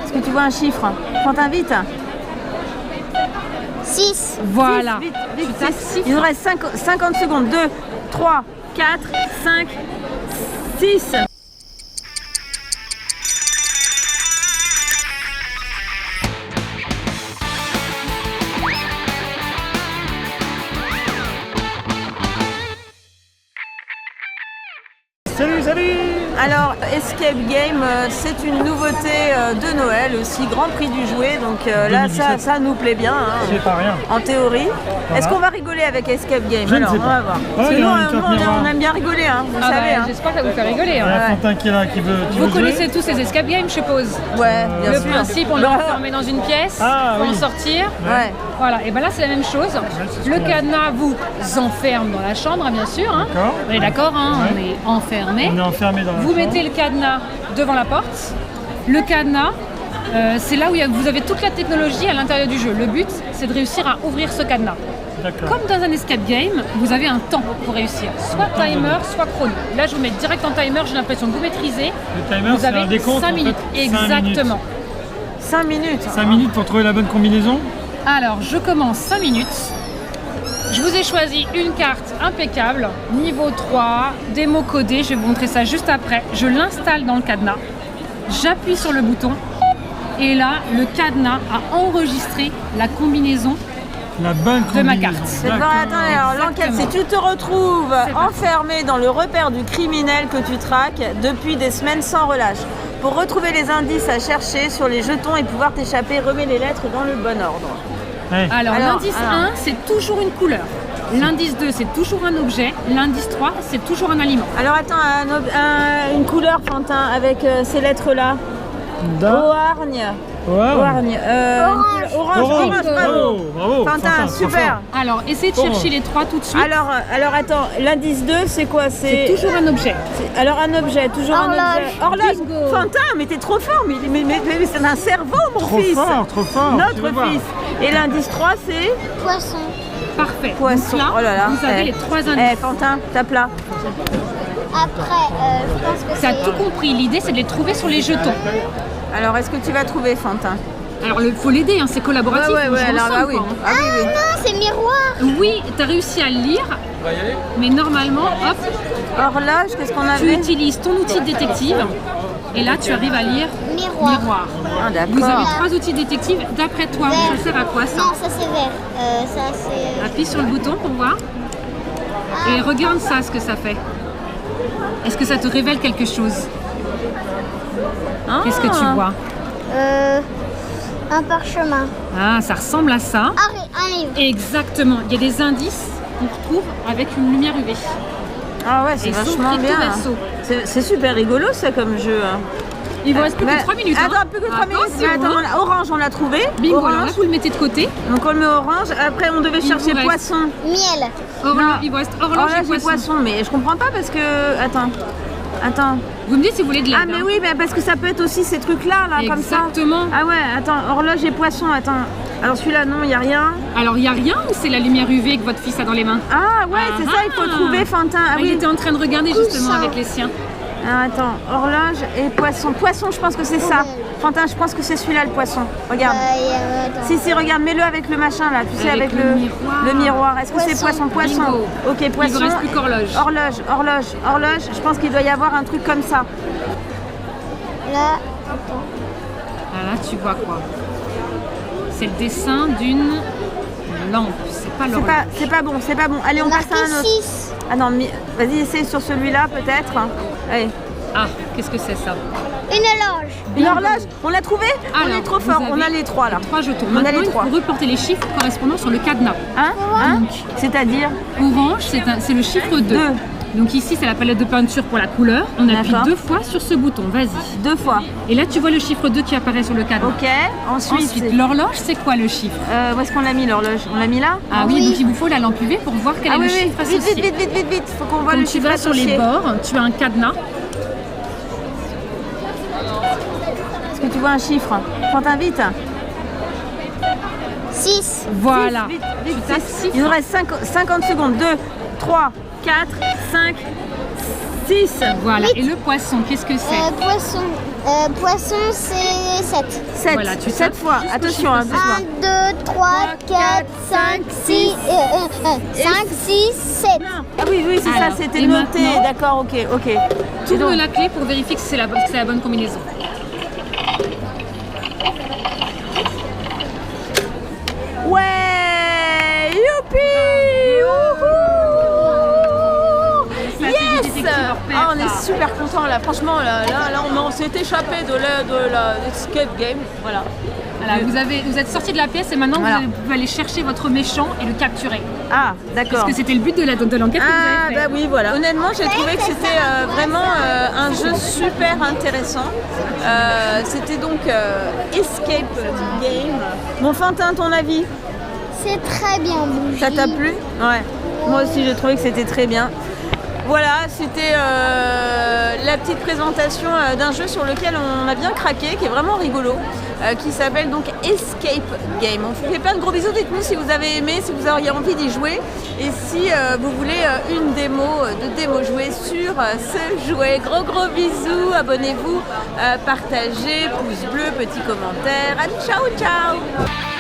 Est-ce que tu vois un chiffre? Quentin, vite. 6. Voilà. Vite, vite, Tu tapes vite. 6. Il nous reste 50 secondes. 2, 3, 4, 5, 6. Salut, salut! Alors, Escape Game, c'est une nouveauté de Noël aussi, Grand Prix du jouet. Donc là, 2017. ça nous plaît bien, hein, C'est pas rien. en théorie. Voilà. Est-ce qu'on va rigoler avec Escape Game? Je ne Alors, sais on pas. va voir. Parce que il y nous, a une carte miroir. on aime bien rigoler, hein, vous savez. Hein. J'espère que ça vous fait rigoler. Il y Hein. a Quentin qui est là, qui veut Vous jouer. connaissez tous ces escape games, je suppose. Ouais, bien Le sûr. principe, on est enfermé dans une pièce, Ah, faut en oui. sortir. Ouais. Voilà, et ben là c'est la même chose. c'est ce Le qu'on a. cadenas vous enferme dans la chambre, hein, bien sûr. Hein. D'accord. On est d'accord, hein, Ouais. on est enfermé. On est enfermé dans la Vous chambre. mettez le cadenas devant la porte. Le cadenas, c'est là où vous avez toute la technologie à l'intérieur du jeu. Le but, c'est de réussir à ouvrir ce cadenas. D'accord. Comme dans un escape game, vous avez un temps pour réussir. Soit timer, soit chrono. Là, je vous mets direct en timer, j'ai l'impression que vous maîtrisez. Le timer, Vous c'est avez un décompte. 5 en fait. minutes. 5 minutes. Exactement. 5 minutes. 5 minutes pour trouver la bonne combinaison. Alors, je commence 5 minutes. Je vous ai choisi une carte impeccable, niveau 3, démo codée, je vais vous montrer ça juste après. Je l'installe dans le cadenas, j'appuie sur le bouton et là, le cadenas a enregistré la combinaison. La bonne De ma combinaison. carte. C'est pas D'accord. attends, alors l'enquête, Exactement. si tu te retrouves C'est parti. enfermé dans le repère du criminel que tu traques depuis des semaines sans relâche. Pour retrouver les indices à chercher sur les jetons et pouvoir t'échapper, remets les lettres dans le bon ordre. Ouais. Alors, Alors, l'indice alors. 1, c'est toujours une couleur. L'indice 2, c'est toujours un objet. L'indice 3, c'est toujours un aliment. Alors attends, une couleur, Quentin, avec ces lettres-là. Ohargne. Ohargne. Orange, bravo. Bravo, bravo. Quentin, trop super. fort. Alors, essayez de Orange. chercher les 3 tout de suite. Alors attends, l'indice 2, c'est quoi? C'est toujours un objet. Alors un objet, toujours un objet. Horloge. Bingo. Quentin, mais t'es trop fort, mais c'est un cerveau, mon Trop fils. fort, trop fort. Tu vas Notre voir. fils. Et l'indice 3, c'est Poisson. Parfait. poisson. Donc là, Oh là là. vous avez les 3 indices. Quentin, tape là. Après, je pense que Tu as c'est... tout compris. L'idée, c'est de les trouver sur les jetons. Alors, est-ce que tu vas trouver, Quentin? Alors, il faut l'aider, hein, c'est collaboratif. Ouais, faut jouer alors ensemble, bah oui. quoi, hein. Ah oui, oui. Non, c'est miroir. Oui, tu as réussi à le lire, mais normalement, hop, Horloge, qu'est-ce qu'on tu avait? utilises ton outil de détective et là, tu arrives à lire Miroir. miroir. Ah, Vous avez d'accord. 3 outils de détective. D'après toi, Vert. ça sert à quoi ça? Non, ça c'est vert. Ça c'est... Appuie sur le bouton pour voir et regarde ça, ce que ça fait. Est-ce que ça te révèle quelque chose? Ah. Qu'est-ce que tu vois? Un parchemin. Ah, ça ressemble à ça. Un livre. Exactement. Il y a des indices qu'on retrouve avec une lumière UV. Ah ouais, c'est Et sauf vachement recto bien. verso. C'est super rigolo, ça, comme jeu. Hein. Il vous reste plus que 3 minutes. hein. Attends, plus que 3 minutes. Attention, Mais attends, hein. orange, on l'a trouvé. Bingo, alors là, Orange. vous le mettez de côté. Donc on le met orange. Après, on devait Il chercher vous reste- poisson. Miel. Il vous reste horloge Horloge et et poisson. Mais je comprends pas parce que... Attends. Vous me dites si vous voulez de l'aide. Ah mais hein. oui, mais parce que ça peut être aussi ces trucs-là, là, comme ça. Exactement. Ah ouais, attends, horloge et poisson, attends. Alors celui-là, non, il n'y a rien. Alors, il n'y a rien ou c'est la lumière UV que votre fils a dans les mains? Ah ouais, c'est ça, il faut trouver, Fantin. Ah Il oui. était en train de regarder justement Coussin. avec les siens. Ah, attends, horloge et poisson. Poisson, je pense que c'est ça. Fantin, je pense que c'est celui-là, le poisson. Regarde. Attends. Si, regarde, mets-le avec le machin, là, tu sais, avec le miroir. le miroir. Est-ce que c'est Poisson. poisson? Bingo. Ok, Il poisson. vous reste plus qu'horloge. Horloge. Je pense qu'il doit y avoir un truc comme ça. Là, attends. Ah, là, tu vois quoi? C'est le dessin d'une lampe. C'est pas l'horloge. C'est pas bon. Allez, on passe à un Marqué autre. 6. Ah non, mais vas-y, essaye sur celui-là, peut-être. Allez. Ah, qu'est-ce que c'est ça? Une loge. Une horloge, on l'a trouvé? On Alors, est trop vous fort, avez on a les 3 là. 3 jetons. On a Maintenant, les il trois. faut reporter les chiffres correspondant sur le cadenas. Hein? C'est-à-dire Orange, c'est le chiffre 2. Deux. Donc ici, c'est la palette de peinture pour la couleur. On appuie D'accord. 2 fois sur ce bouton. Vas-y. 2 fois. Et là, tu vois le chiffre 2 qui apparaît sur le cadenas. Ok. Ensuite, l'horloge, c'est quoi le chiffre? où est-ce qu'on l'a mis l'horloge? On l'a mis là? Ah oui, donc il vous faut la lampe UV pour voir quel est le chiffre associé. Vite. Faut qu'on voit Quand le tu chiffre vas sur les associé. bords, tu as un cadenas. Est-ce que tu vois un chiffre? Quentin, vite. 6. Voilà. Vite. Tu tapes six. Il nous reste 50 secondes. 2, 3, 4, 5, 6. Voilà. Vite. Et le poisson, qu'est-ce que c'est? Poisson. Poisson, c'est 7. 7. Voilà, tu 7 tapes fois. jusqu'au Attention, hein, chiffre doucement. 1, 2, 3, 4, 5, 6, 5, 6, 7. Ah oui, oui, c'est ça, Alors, c'était et noté. maintenant- D'accord, ok, ok. Et Tourne donc- la clé pour vérifier que c'est la bonne combinaison. Ouais, youpi, wouhou, Ça, c'est du yes. détective hors pair, Ah, on est ça. super contents là. Franchement, là, on s'est échappé de la escape game. Voilà. Voilà, vous êtes sorti de la pièce et maintenant Voilà. vous pouvez aller chercher votre méchant et le capturer. Ah, d'accord. Parce que c'était le but de l'enquête que vous Ah avez fait. bah oui, voilà. Honnêtement, j'ai trouvé que c'était vraiment un jeu super intéressant. C'était donc Escape Game. Bon, Fantin, ton avis? C'est très bien. Bougie. Ça t'a plu? Ouais. Moi aussi, j'ai trouvé que c'était très bien. Voilà, c'était la petite présentation d'un jeu sur lequel on a bien craqué, qui est vraiment rigolo, qui s'appelle donc Escape Game. On vous fait plein de gros bisous, dites-nous si vous avez aimé, si vous auriez envie d'y jouer et si vous voulez une démo, de démo jouée sur ce jouet. Gros bisous, abonnez-vous, partagez, pouce bleu, petit commentaire. Allez, ciao ciao.